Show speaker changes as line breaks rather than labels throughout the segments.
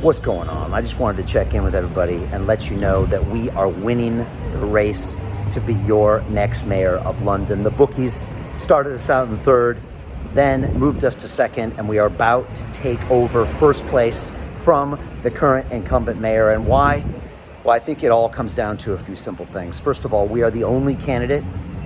What's going on? I just wanted to check in with everybody and let you know that we are winning the race to be your next mayor of London. The bookies started us out in third, then moved us to second, and we are about to take over first place from the current incumbent mayor. And why? Well, I think it all comes down to a few simple things. First of all, we are the only candidate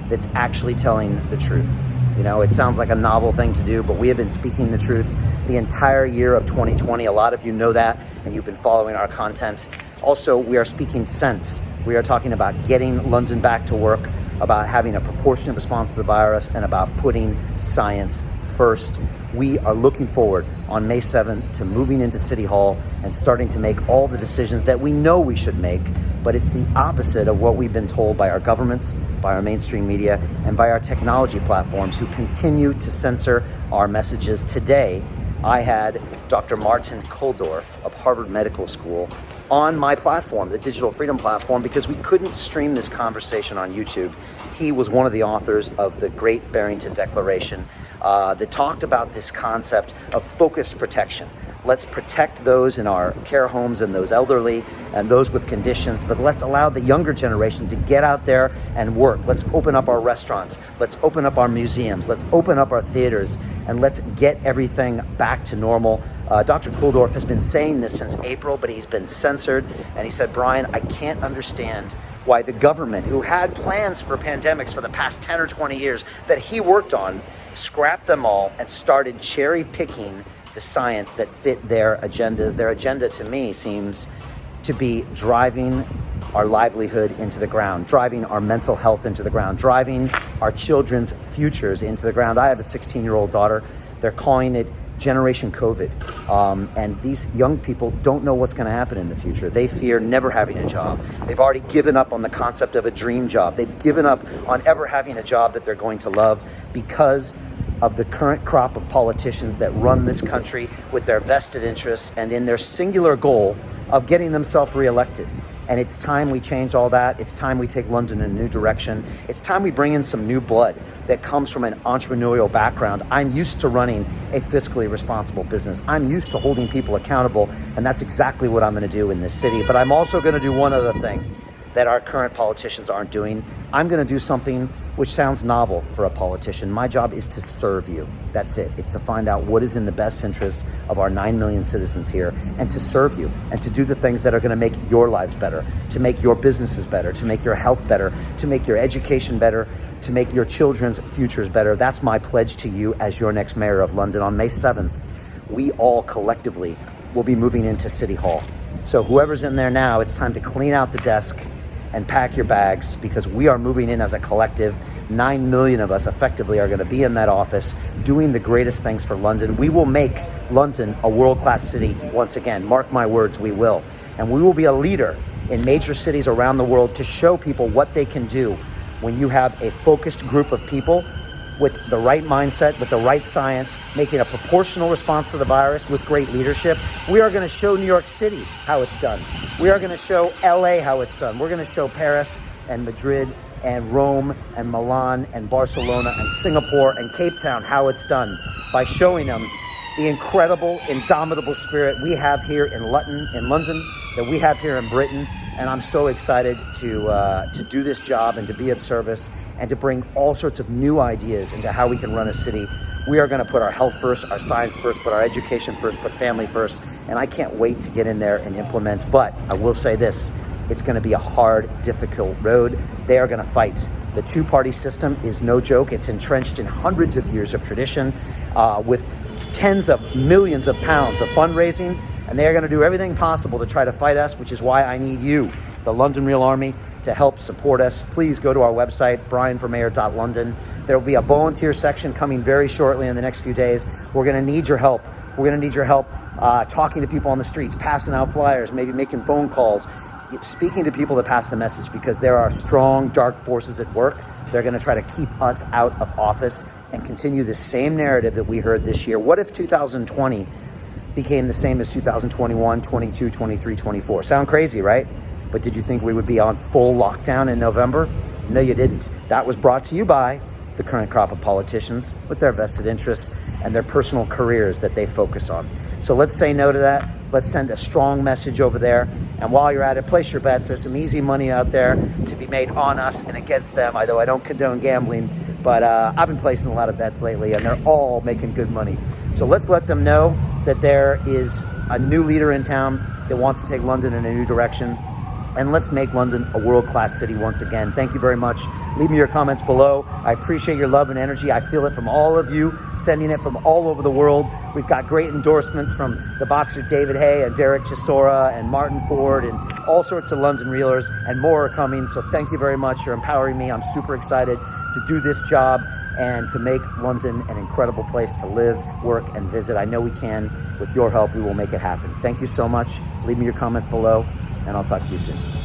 that's actually telling the truth. You know, it sounds like a novel thing to do, but we have been speaking the truth the entire year of 2020. A lot of you know that, and you've been following our content. Also, we are speaking sense. We are talking about getting London back to work, about having a proportionate response to the virus, and about putting science first. We are looking forward on May 7th to moving into City Hall and starting to make all the decisions that we know we should make, but it's the opposite of what we've been told by our governments, by our mainstream media, and by our technology platforms who continue to censor our messages. Today, I had Dr. Martin Kulldorff of Harvard Medical School on my platform, the Digital Freedom Platform, because we couldn't stream this conversation on YouTube. He was one of the authors of the Great Barrington Declaration that talked about this concept of focused protection. Let's protect those in our care homes and those elderly and those with conditions, but let's allow the younger generation to get out there and work. Let's open up our restaurants. Let's open up our museums. Let's open up our theaters, and let's get everything back to normal. Dr. Kulldorff has been saying this since April, but he's been censored. And he said, Brian, I can't understand why the government, who had plans for pandemics for the past 10 or 20 years that he worked on, scrapped them all and started cherry picking the science that fit their agendas. Their agenda, to me, seems to be driving our livelihood into the ground, driving our mental health into the ground, driving our children's futures into the ground. I have a 16-year-old daughter. They're calling it Generation COVID. And these young people don't know what's going to happen in the future. They fear never having a job. They've already given up on the concept of a dream job. They've given up on ever having a job that they're going to love because of the current crop of politicians that run this country with their vested interests and in their singular goal of getting themselves reelected. And it's time we change all that. It's time we take London in a new direction. It's time we bring in some new blood that comes from an entrepreneurial background. I'm used to running a fiscally responsible business. I'm used to holding people accountable, and that's exactly what I'm going to do in this city. But I'm also going to do one other thing that our current politicians aren't doing. I'm going to do something which sounds novel for a politician. My job is to serve you. That's it. It's to find out what is in the best interest of our 9 million citizens here and to serve you and to do the things that are going to make your lives better, to make your businesses better, to make your health better, to make your education better, to make your children's futures better. That's my pledge to you as your next mayor of London. On May 7th, we all collectively will be moving into City Hall. So whoever's in there now, it's time to clean out the desk and pack your bags, because we are moving in as a collective. 9 million of us effectively are going to be in that office doing the greatest things for London. We will make London a world-class city once again. Mark my words, we will. And we will be a leader in major cities around the world to show people what they can do when you have a focused group of people with the right mindset, with the right science, making a proportional response to the virus with great leadership. We are going to show New York City how it's done. We are going to show LA how it's done. We're going to show Paris and Madrid and Rome and Milan and Barcelona and Singapore and Cape Town how it's done by showing them the incredible, indomitable spirit we have here in London, that we have here in Britain. And I'm so excited to do this job and to be of service and to bring all sorts of new ideas into how we can run a city. We are going to put our health first, our science first, put our education first, put family first. And I can't wait to get in there and implement. But I will say this, it's going to be a hard, difficult road. They are going to fight. The two-party system is no joke. It's entrenched in hundreds of years of tradition with tens of millions of pounds of fundraising. And they are going to do everything possible to try to fight us, which is why I need you, the London Real Army, to help support us. Please go to our website, brianformayor.london. There will be a volunteer section coming very shortly in the next few days. We're going to need your help. We're going to need your help talking to people on the streets, passing out flyers, maybe making phone calls, speaking to people to pass the message, because there are strong, dark forces at work. They're going to try to keep us out of office and continue the same narrative that we heard this year. What if 2020 became the same as 2021, 22, 23, 24? Sound crazy, right? But did you think we would be on full lockdown in November? No, you didn't. That was brought to you by the current crop of politicians with their vested interests and their personal careers that they focus on. So let's say no to that. Let's send a strong message over there. And while you're at it, place your bets. There's some easy money out there to be made on us and against them, although I don't condone gambling. But I've been placing a lot of bets lately, and they're all making good money. So let's let them know that there is a new leader in town that wants to take London in a new direction. And let's make London a world-class city once again. Thank you very much. Leave me your comments below. I appreciate your love and energy. I feel it from all of you, sending it from all over the world. We've got great endorsements from the boxer David Haye and Derek Chisora and Martin Ford and all sorts of London reelers, and more are coming. So thank you very much. You're empowering me. I'm super excited to do this job and to make London an incredible place to live, work, and visit. I know we can. With your help, we will make it happen. Thank you so much. Leave me your comments below, and I'll talk to you soon.